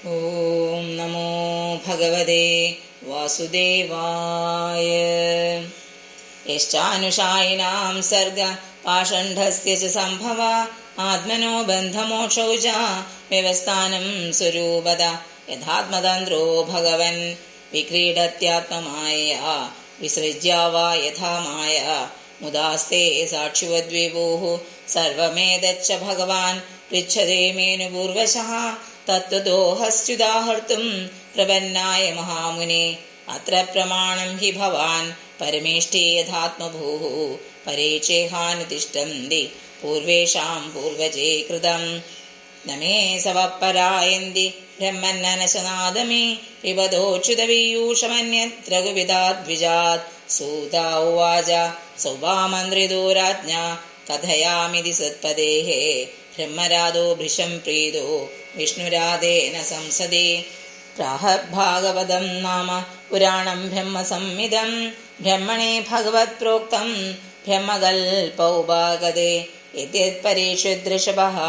ഓം നമോ ഭഗവതേ വാസുദേവായ. യശ്ചാനുഷായിനാം സർഗ പാഷണ്ഡസ്യ ച സംഭവ ആത്മനോ ബന്ധമോക്ഷൗ ച വ്യവസ്ഥാനം സ്വരൂപത യഥാത്മതന്ത്രോ ഭഗവൻ വിക്രീഡത്യാത്മമായ വിസൃജ്യ വാ യഥാ മായ മുദാസ്തേ സാക്ഷിവദ്വിഭൂഃ സർവമേതच्च ഭഗവാൻ പൃച്ഛതേ മേനു പൂർവശഃ തത്ത്വതോഹസ്യുദാഹർത്തും പ്രപന്നായ മഹാമുനെ. അത്ര പ്രമാണം ഹി ഭവാൻ പരമേഷ്ടേ യഥാത്മഭൂഃ പരേ ചേഹാനുതിഷ്ഠന്തി പൂർവേഷാം പൂർവജേ കൃതം. നമേ സവപരായന്തി ബ്രഹ്മന്നനശനാദമേ പിബതോച്യുതപീയൂഷമന്യത്ര കുപിതാദ്വിജാത്. സൂത ഉവാച സൗവാമന്ത്രിതോരാജ്ഞാ കഥയാമിതി സത്പദേഃ ബ്രഹ്മരാദോ ഭൃശം പ്രീതോ വിഷ്ണുരാദേന സംസദേ. പ്രാഹഭാഗവതം നാമ പുരാണം ബ്രഹ്മസംഹിതം ബ്രഹ്മണേ ഭഗവത് പ്രോക്തം ബ്രഹ്മകൽപൗപാഗതേ. യദ്യത്പരേഷു ദൃഷഭഃ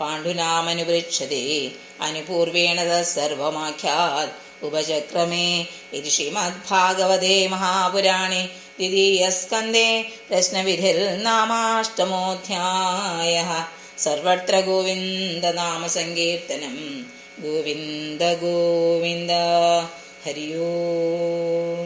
പാണ്ഡുനാമനുപൃച്ഛതേ അനുപൂർവേണ തത്സർവമാഖ്യാത് ഉപചക്രമേ. ഇതി ശ്രീമദ്ഭാഗവതേ മഹാപുരാണേ ദ്വിതീയസ്കന്ധേ പ്രശ്നവിധിർനാമാഷ്ടമോऽധ്യായഃ. സർവത്ര ഗോവിന്ദനാമസങ്കീർത്തനം. ഗോവിന്ദ ഗോവിന്ദ. ഹരി ഓം.